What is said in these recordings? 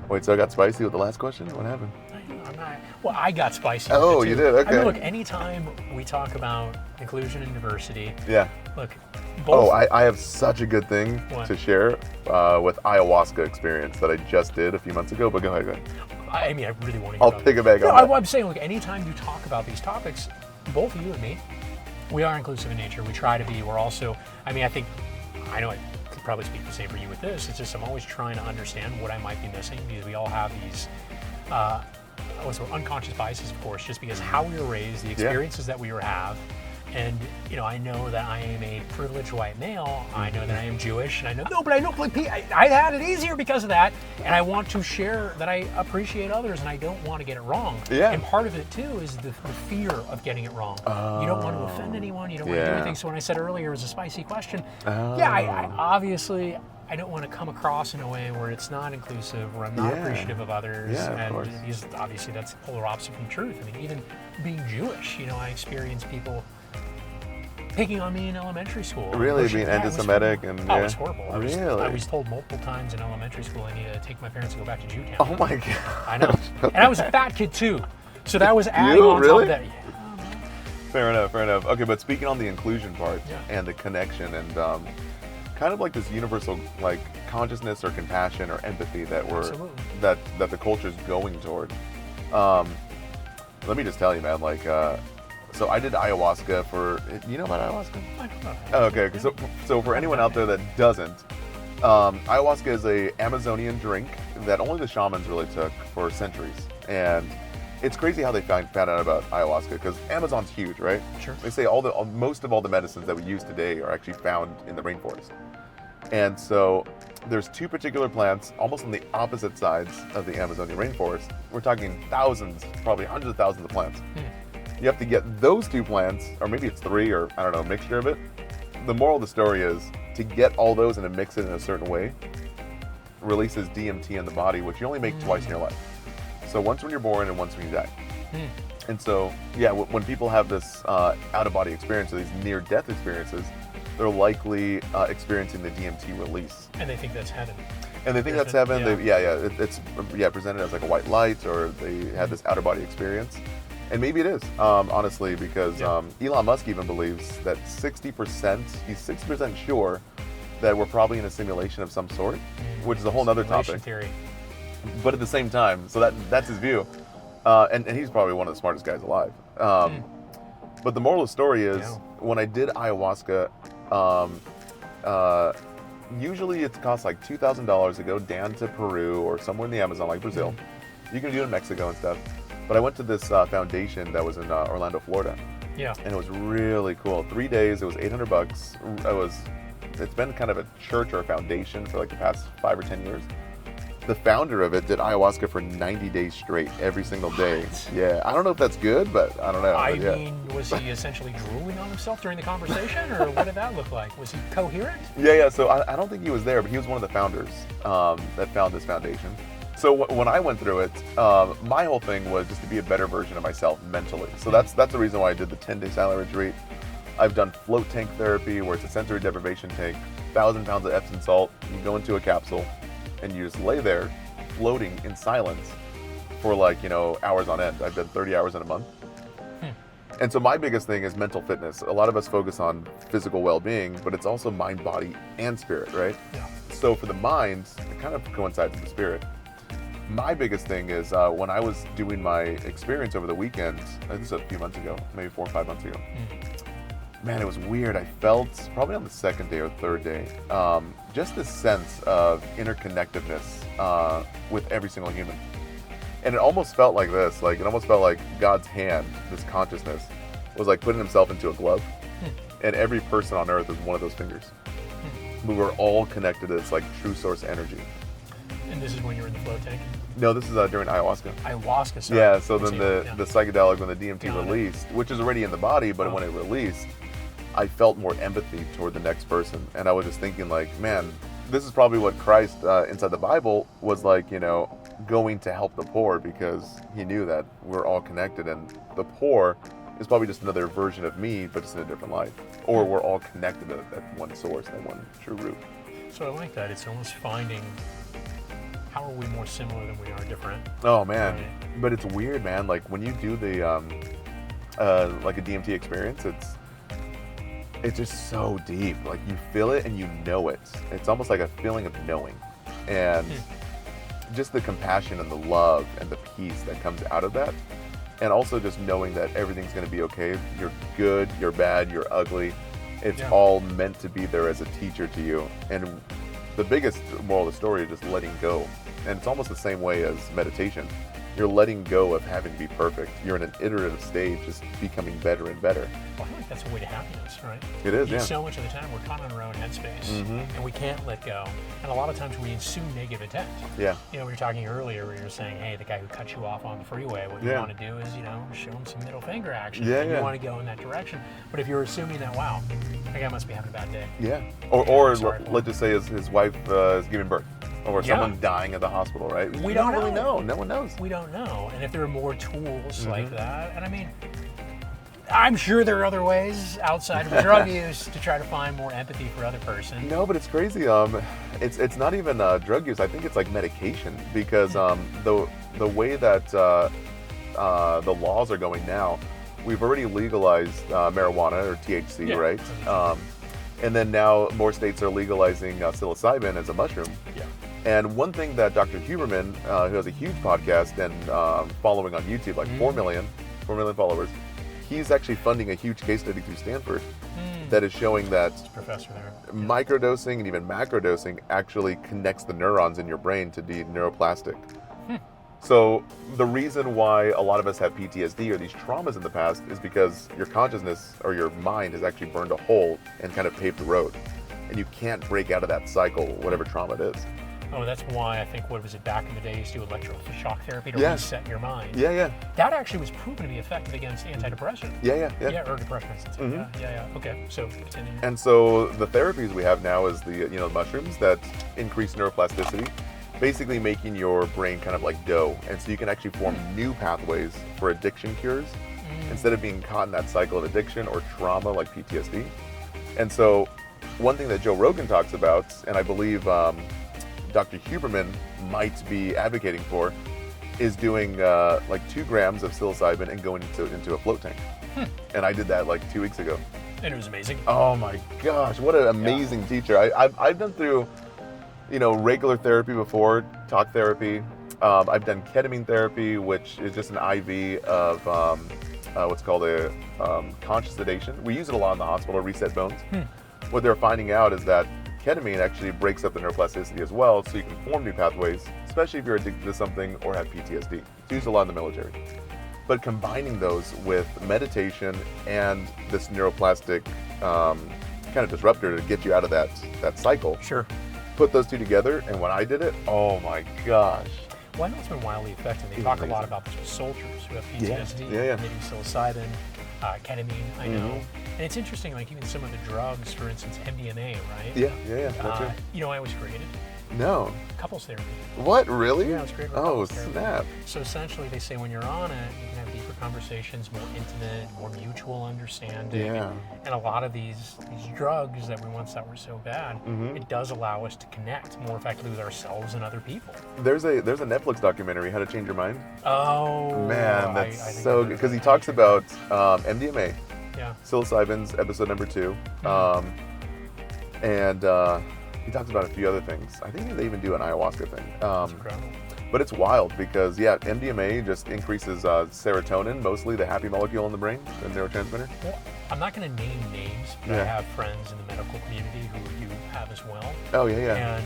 Wait, so I got spicy with the last question? What happened? I'm not, well, I got spicy. Oh, with it you too. did? Okay. I mean, look, anytime we talk about inclusion and diversity, Yeah. look, Oh, both. I have such a good thing What? to share with ayahuasca experience that I just did a few months ago, but go ahead. I mean, I really want to. I'll piggyback on that. I'm saying, look, anytime you talk about these topics, both you and me, we are inclusive in nature. We try to be. We're also. I mean, I know I could probably speak the same for you with this. It's just I'm always trying to understand what I might be missing because we all have these. Also unconscious biases, of course, just because how we were raised, the experiences that we have. And, you know, I know that I am a privileged white male. I know that I am Jewish. And I know, I had it easier because of that. And I want to share that I appreciate others and I don't want to get it wrong. Yeah. And part of it, too, is the fear of getting it wrong. You don't want to offend anyone. You don't want to do anything. So when I said earlier it was a spicy question, I obviously... I don't want to come across in a way where it's not inclusive, where I'm not appreciative of others, because obviously that's the polar opposite from truth. I mean, even being Jewish, you know, I experienced people picking on me in elementary school. Really, being anti-Semitic and it was horrible. Really? I was told multiple times in elementary school I needed to take my parents to go back to Jewtown. Oh my god! I know, and I was a fat kid too, so that was adding on top of that. Fair enough. Okay, but speaking on the inclusion part and the connection and kind of like this universal like consciousness or compassion or empathy that that the culture's going toward. Let me just tell you, man. Like, so I did ayahuasca for. You know about ayahuasca? I don't know. Oh, okay. So for anyone out there that doesn't, ayahuasca is a Amazonian drink that only the shamans really took for centuries, and it's crazy how they found out about ayahuasca because Amazon's huge, right? Sure. They say most of all the medicines that we use today are actually found in the rainforest. And so there's two particular plants almost on the opposite sides of the Amazonian rainforest. We're talking thousands, probably hundreds of thousands of plants. You have to get those two plants, or maybe it's three, or I don't know, a mixture of it. The moral of the story is to get all those and to mix it in a certain way releases DMT in the body, which you only make twice in your life. So once when you're born and once when you die. And so, yeah, when people have this out-of-body experience, or these near-death experiences, they're likely experiencing the DMT release. And they think that's heaven. And they think that's heaven. It's presented as like a white light, or they had this out-of-body experience. And maybe it is, honestly, because Elon Musk even believes that he's 60% sure that we're probably in a simulation of some sort, which is a whole other topic. Theory. But at the same time, so that's his view. And he's probably one of the smartest guys alive. But the moral of the story is, when I did ayahuasca, usually it costs like $2,000 to go down to Peru or somewhere in the Amazon, like Brazil. You can do it in Mexico and stuff. But I went to this foundation that was in Orlando, Florida. Yeah. And it was really cool. 3 days, it was $800. It's been kind of a church or a foundation for like the past 5 or 10 years. The founder of it did ayahuasca for 90 days straight, every single day. Yeah, I don't know if that's good, but I don't know. I mean, was he essentially drooling on himself during the conversation, or what did that look like? Was he coherent? Yeah, so I don't think he was there, but he was one of the founders that found this foundation. So when I went through it, my whole thing was just to be a better version of myself mentally. So that's the reason why I did the 10-day silent retreat. I've done float tank therapy, where it's a sensory deprivation tank, 1,000 pounds of Epsom salt. You go into a capsule, and you just lay there floating in silence for hours on end. I've done 30 hours in a month. And so my biggest thing is mental fitness. A lot of us focus on physical well-being, but it's also mind, body, and spirit, right? Yeah. So for the mind, it kind of coincides with the spirit. My biggest thing is when I was doing my experience over the weekend, this was a few months ago, maybe 4 or 5 months ago. Man, it was weird. I felt, probably on the second day or third day, just this sense of interconnectedness with every single human. And it almost felt like this, it almost felt like God's hand, this consciousness, was like putting himself into a glove. And every person on earth is one of those fingers. We were all connected to this true source energy. And this is when you were in the float tank? No, this is during ayahuasca. Ayahuasca, sorry. Yeah, so then the psychedelic, when the DMT released, which is already in the body, but when it released, I felt more empathy toward the next person. And I was just thinking man, this is probably what Christ inside the Bible was going to help the poor, because he knew that we're all connected, and the poor is probably just another version of me, but just in a different life. Or we're all connected at one source, that one true root. So I like that. It's almost finding how are we more similar than we are different? Oh man, Right. but it's weird, man. Like when you do the like a DMT experience, it's just so deep. Like you feel it and you know it. It's almost like a feeling of knowing, and just the compassion and the love and the peace that comes out of that, and also just knowing that everything's going to be okay. You're good, you're bad, you're ugly. It's all meant to be there as a teacher to you. And the biggest moral of the story is just letting go. And it's almost the same way as meditation. You're letting go of having to be perfect. You're in an iterative stage, just becoming better and better. Well, I feel like that's a way to happiness, right? It is, yeah. So much of the time we're caught on our own headspace, and we can't let go. And a lot of times we assume negative intent. Yeah. You know, we were talking earlier where you were saying, hey, the guy who cut you off on the freeway, what you want to do is, you know, show him some middle finger action. Yeah, and yeah. You want to go in that direction. But if you're assuming that, wow, that guy must be having a bad day. Yeah. Or sorry. let's just say his wife is giving birth. Or someone dying at the hospital, right? We don't don't really know. No one knows. We don't know. And if there are more tools like that, and I mean, I'm sure there are other ways outside of drug use to try to find more empathy for other person. No, but it's crazy. It's not even drug use. I think it's like medication because the way that the laws are going now, we've already legalized marijuana or THC, right? And then now more states are legalizing psilocybin as a mushroom. Yeah. And one thing that Dr. Huberman, who has a huge podcast and following on YouTube, like 4 million followers, he's actually funding a huge case study through Stanford that is showing that Professor there. microdosing and even macrodosing actually connects the neurons in your brain to be neuroplastic. So the reason why a lot of us have PTSD or these traumas in the past is because your consciousness or your mind has actually burned a hole and kind of paved the road. And you can't break out of that cycle, whatever trauma it is. Oh, that's why I think, what was it, back in the day, used to do electroshock therapy to reset your mind. Yeah, yeah. That actually was proven to be effective against antidepressant. Yeah. Yeah, or depression. Yeah. Okay, so continue. And so the therapies we have now is the mushrooms that increase neuroplasticity, basically making your brain kind of like dough. And so you can actually form new pathways for addiction cures instead of being caught in that cycle of addiction or trauma like PTSD. And so one thing that Joe Rogan talks about, and I believe Dr. Huberman might be advocating for, is doing like 2 grams of psilocybin and going into a float tank. And I did that like 2 weeks ago. And it was amazing. Oh my gosh, what an amazing teacher. I've been through, regular therapy before, talk therapy. I've done ketamine therapy, which is just an IV of what's called a conscious sedation. We use it a lot in the hospital to reset bones. What they're finding out is that ketamine actually breaks up the neuroplasticity as well, so you can form new pathways, especially if you're addicted to something or have PTSD. It's used a lot in the military. But combining those with meditation and this neuroplastic kind of disruptor to get you out of that cycle. Sure. Put those two together, and when I did it, oh my gosh. Well, I know it's been wildly effective. They talk a lot about this with soldiers who have PTSD, maybe psilocybin, ketamine, I know. And it's interesting, like even some of the drugs, for instance, MDMA, right? Yeah. That's it. You know, I was created. No. Couples therapy. What, really? Yeah, it was created with Oh, couples therapy. snap. So essentially, they say when you're on it, you can have deeper conversations, more intimate, more mutual understanding. Yeah. And a lot of these drugs that we once thought were so bad, it does allow us to connect more effectively with ourselves and other people. There's a Netflix documentary, How to Change Your Mind. Oh. Man, I that's think so I've good. heard Because he that. talks about MDMA, Yeah. psilocybin's episode number 2. And he talks about a few other things. I think they even do an ayahuasca thing. It's incredible. But it's wild because, MDMA just increases serotonin, mostly the happy molecule in the brain, the neurotransmitter. Well, I'm not going to name names, but I have friends in the medical community who you have as well. Oh, yeah. And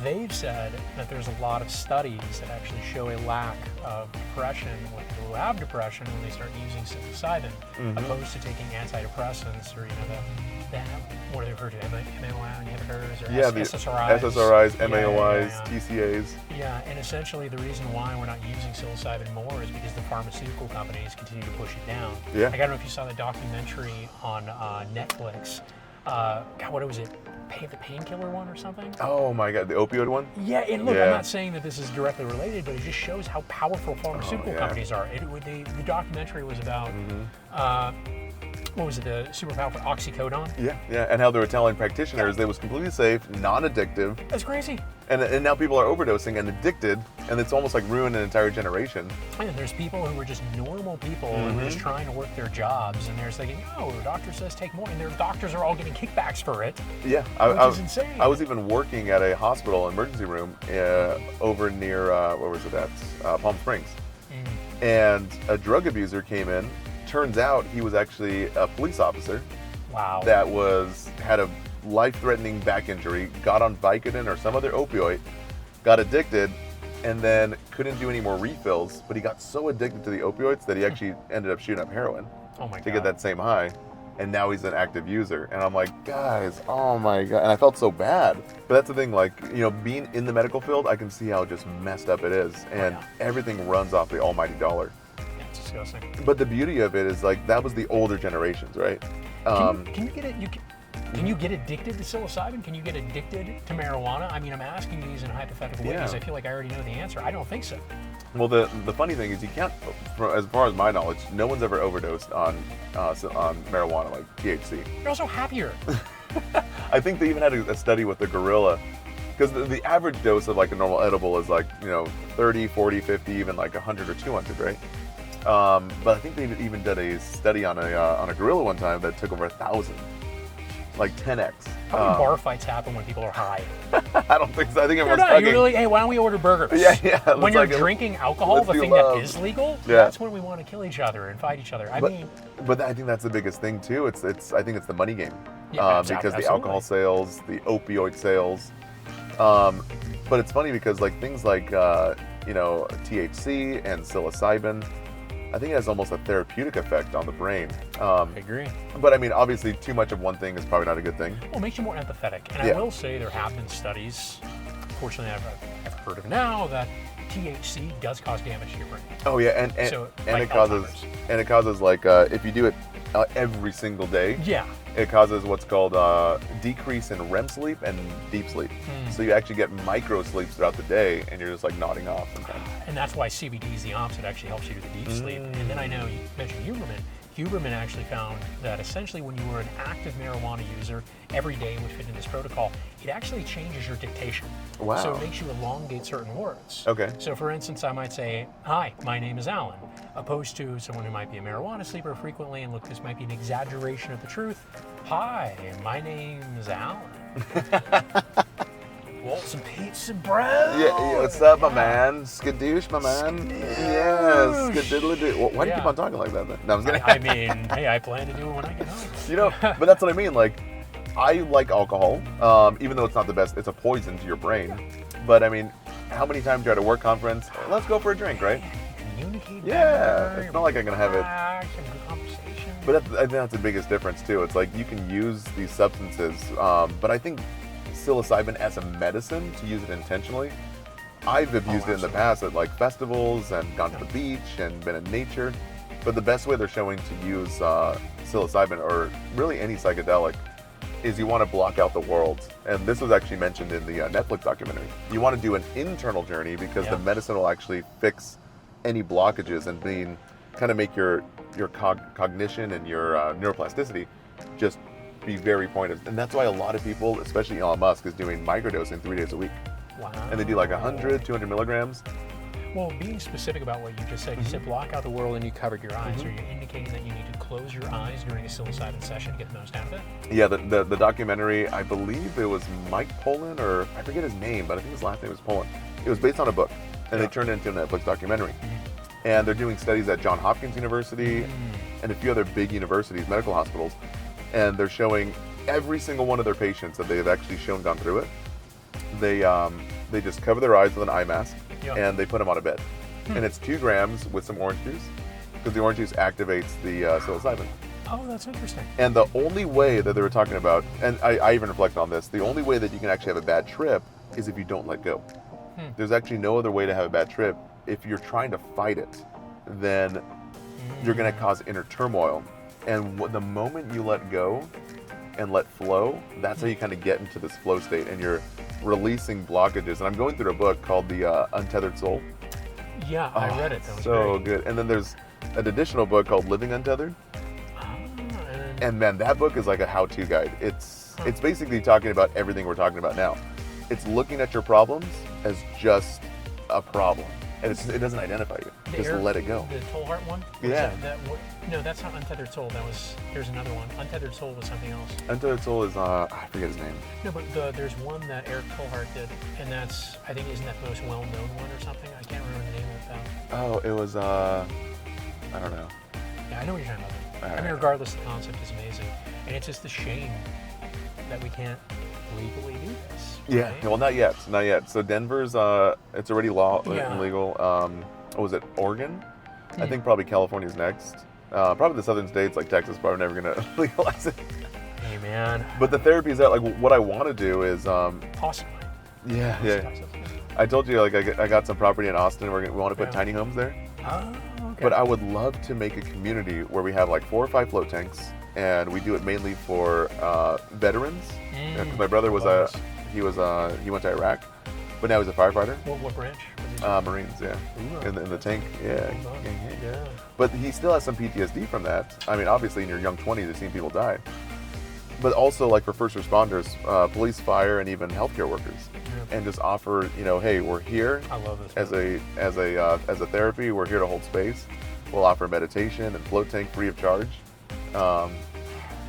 they've said that there's a lot of studies that actually show a lack of depression with people who have depression when they start using psilocybin, opposed to taking antidepressants or, what are they referred to, MAOI inhibitors or SSRIs. SSRIs, MAOIs, TCAs. Yeah, and essentially the reason why we're not using psilocybin more is because the pharmaceutical companies continue to push it down. Yeah. Like, I don't know if you saw the documentary on Netflix. What was it? The painkiller one or something? Oh my God, the opioid one? Yeah, and look, I'm not saying that this is directly related, but it just shows how powerful pharmaceutical companies are. The documentary was about what was it, the super powerful oxycodone? Yeah, and how they were telling practitioners that it was completely safe, non-addictive, That's crazy. and now people are overdosing and addicted, and it's almost like ruined an entire generation. And there's people who are just normal people who are just trying to work their jobs, and they're thinking, no, the doctor says take more, and their doctors are all getting kickbacks for it. Yeah, which is insane. I was even working at a hospital emergency room over near, where was it at? Palm Springs. And a drug abuser came in. Turns out he was actually a police officer. Wow. That had a life-threatening back injury, got on Vicodin or some other opioid, got addicted, and then couldn't do any more refills. But he got so addicted to the opioids that he actually ended up shooting up heroin to get that same high. And now he's an active user. And I'm like, guys, oh my God. And I felt so bad. But that's the thing, like, being in the medical field, I can see how just messed up it is. And everything runs off the almighty dollar. Yeah, it's disgusting. But the beauty of it is, like, that was the older generations, right? Can you get it? Can you get addicted to psilocybin? Can you get addicted to marijuana? I mean, I'm asking these in a hypothetical way because I feel like I already know the answer. I don't think so. Well, the funny thing is, you can't, as far as my knowledge, no one's ever overdosed on marijuana, like THC. You're also happier. I think they even had a study with the gorilla, because the average dose of like a normal edible is like 30, 40, 50, even like 100 or 200, right? But I think they even did a study on a gorilla one time that took over 1,000. Like 10x. How many bar fights happen when people are high? I don't think so. I think everyone's You're talking. really, hey, why don't we order burgers? Yeah. When you're drinking alcohol, the thing that is legal, that's when we want to kill each other and fight each other. But I think that's the biggest thing too. I think it's the money game. Yeah, because the alcohol sales, the opioid sales. But it's funny because like things like THC and psilocybin, I think it has almost a therapeutic effect on the brain. I agree. But I mean, obviously, too much of one thing is probably not a good thing. Well, it makes you more empathetic. And I will say there have been studies, fortunately I've heard of now, that THC does cause damage to your brain. Oh yeah, and it causes like if you do it every single day. Yeah. It causes what's called decrease in REM sleep and deep sleep. So you actually get micro sleeps throughout the day, and you're just like nodding off sometimes. And that's why CBD is the opposite. It actually helps you do the deep sleep. And then I know you mentioned Huberman. Huberman actually found that essentially when you were an active marijuana user, every day would fit in this protocol, it actually changes your dictation. Wow. So it makes you elongate certain words. Okay. So for instance, I might say, hi, my name is Alan, opposed to someone who might be a marijuana sleeper frequently, and look, this might be an exaggeration of the truth. Hi, my name is Alan. Want some pizza, bro? Yeah, what's up, my man? Skadoosh, my man. Yeah, skadiddly-doo. Why do you keep on talking like that, then? No, I'm kidding. I mean, hey, I plan to do it when I get home. But that's what I mean. Like, I like alcohol, even though it's not the best. It's a poison to your brain. But I mean, how many times you're at a work conference? Let's go for a drink, right? Communicate. Yeah, it's not like I'm gonna have it. Conversation. But I think that's the biggest difference too. It's like you can use these substances, but I think psilocybin as a medicine, to use it intentionally, I've used it in the past at like festivals and gone to the beach and been in nature. But the best way they're showing to use psilocybin, or really any psychedelic, is you want to block out the world. And this was actually mentioned in the Netflix documentary. You want to do an internal journey because the medicine will actually fix any blockages and kind of make your cognition and your neuroplasticity just be very pointed. And that's why a lot of people, especially Elon Musk, is doing microdosing 3 days a week. Wow. And they do like 100, 200 milligrams. Well, being specific about what you just said, you said block out the world and you covered your eyes. Are you indicating that you need to close your eyes during a psilocybin session to get the most out of it? Yeah, the documentary, I believe it was Mike Pollan, or I forget his name, but I think his last name was Pollan. It was based on a book, and they turned it into a Netflix documentary. And they're doing studies at Johns Hopkins University and a few other big universities, medical hospitals, and they're showing every single one of their patients that they've actually shown gone through it. They just cover their eyes with an eye mask, and they put them on a bed. And it's 2 grams with some orange juice, because the orange juice activates the psilocybin. Oh, that's interesting. And the only way that they were talking about, and I even reflected on this, the only way that you can actually have a bad trip is if you don't let go. There's actually no other way to have a bad trip. If you're trying to fight it, then you're going to cause inner turmoil. And the moment you let go and let flow, that's how you kind of get into this flow state, and you're releasing blockages. And I'm going through a book called The Untethered Soul. Yeah, I read it. That was so good. And then there's an additional book called Living Untethered. And And man, that book is like a how-to guide. It's basically talking about everything we're talking about now. It's looking at your problems as just a problem, and it doesn't identify you. Just let it go. The Toll Heart one? Or Yeah. No, that's not Untethered Soul. There's another one. Untethered Soul was something else. Untethered Soul is I forget his name. No, but there's one that Eric Tollhart did, and that's, I think, isn't that the most well-known one or something? I can't remember the name of it though. Oh, it was I don't know. Yeah, I know what you're talking about. I mean, Alright. regardless, the concept is amazing, and it's just a shame that we can't legally do this. Yeah, right? well, not yet. So Denver's it's already Yeah. legal. What was it, Oregon? I think probably California's next. Probably the southern states like Texas probably never gonna legalize it. Hey man. But the therapies that, like, what I want to do is Austin. yeah. Texas. I told you, like, I got some property in Austin. We want to put Yeah. tiny homes there. Oh, okay. But I would love to make a community where we have like 4 or 5 float tanks, and we do it mainly for veterans. 'Cause my brother was Bonus. he went to Iraq, but now he's a firefighter. What branch? Was he Marines, yeah. Ooh. In the tank, yeah. Yeah. But he still has some PTSD from that. I mean, obviously in your young 20s, you've seen people die. But also, like, for first responders, police, fire, and even healthcare workers, Yeah. and just offer, hey, we're here I love this. as a therapy. We're here to hold space. We'll offer meditation and float tank free of charge,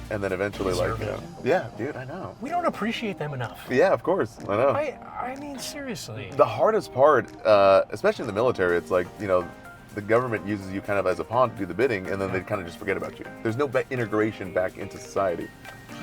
and then eventually, Deserve like, it. yeah, dude, I know. We don't appreciate them enough. Yeah, of course, I know. I mean, seriously. The hardest part, especially in the military, it's like, the government uses you kind of as a pawn to do the bidding, and then they kind of just forget about you. There's no integration back into society.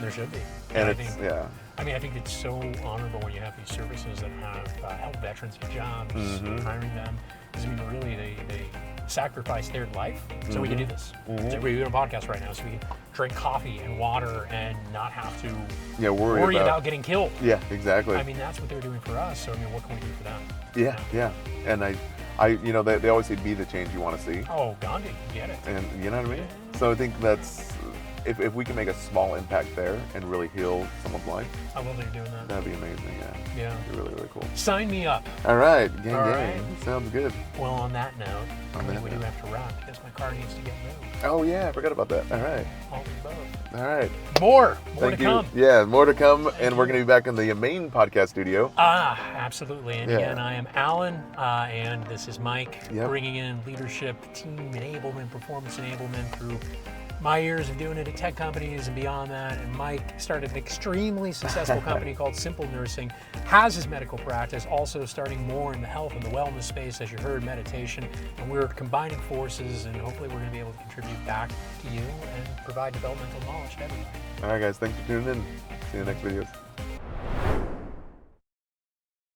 There should be. And I it's, think, yeah. I mean, I think it's so honorable when you have these services that have help veterans get jobs, Mm-hmm. hiring them. Because, I mean, really, they sacrifice their life so we can do this. Mm-hmm. So we're doing a podcast right now, so we can drink coffee and water and not have to Yeah, worry about getting killed. Yeah, exactly. I mean, that's what they're doing for us. So, I mean, what can we do for them? Yeah. And they always say be the change you want to see. Oh, Gandhi, get it. And you know what I mean? So I think that's, if we can make a small impact there and really heal someone's life, I love that you're doing that. that'd be amazing, yeah. Yeah. It'd be really, really cool. Sign me up. All right, gang, All gang. right. Sounds good. Well, on that note, I On think that we do note. have to wrap because my car needs to get moved. Oh, yeah, I forgot about that. All right. All of both. All right. More Thank to you. come. Yeah, more to come, and we're going to be back in the main podcast studio. Absolutely. And Yeah. again, I am Alan, and this is Mike, Yep. bringing in leadership, team enablement, performance enablement through my years of doing it at tech companies and beyond that. And Mike started an extremely successful company called Simple Nursing, has his medical practice, also starting more in the health and the wellness space, as you heard, meditation. And we're combining forces, and hopefully we're going to be able to contribute back to you and provide developmental knowledge to everyone. All right, guys, thanks for tuning in. See you in the next videos.